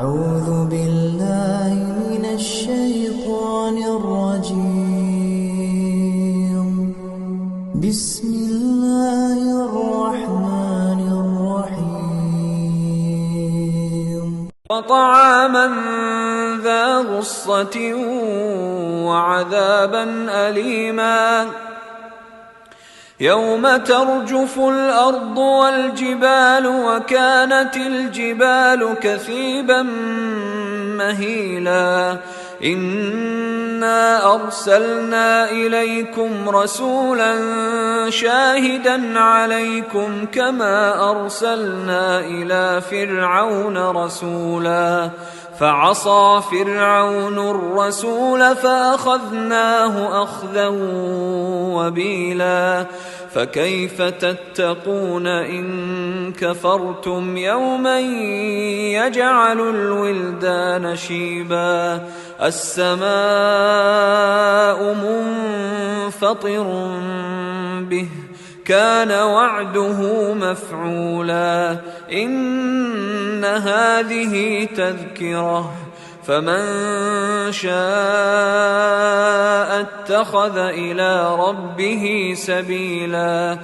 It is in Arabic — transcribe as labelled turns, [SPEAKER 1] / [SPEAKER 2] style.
[SPEAKER 1] أعوذ بالله من الشيطان الرجيم. بسم الله الرحمن الرحيم.
[SPEAKER 2] وطعاما ذا غصة وعذابا أليما يوم ترجف الأرض والجبال وكانت الجبال كثيبا مهيلا إنا أرسلنا إليكم رسولا شاهدا عليكم كما أرسلنا إلى فرعون رسولا فعصى فرعون الرسول فأخذناه أخذا وبيلا فكيف تتقون إن كفرتم يوما يجعل الولدان شيبا السماء منفطر به كان وعده مفعولا إن هذه تذكرة فمن شاء اتخذ إلى ربه سبيلا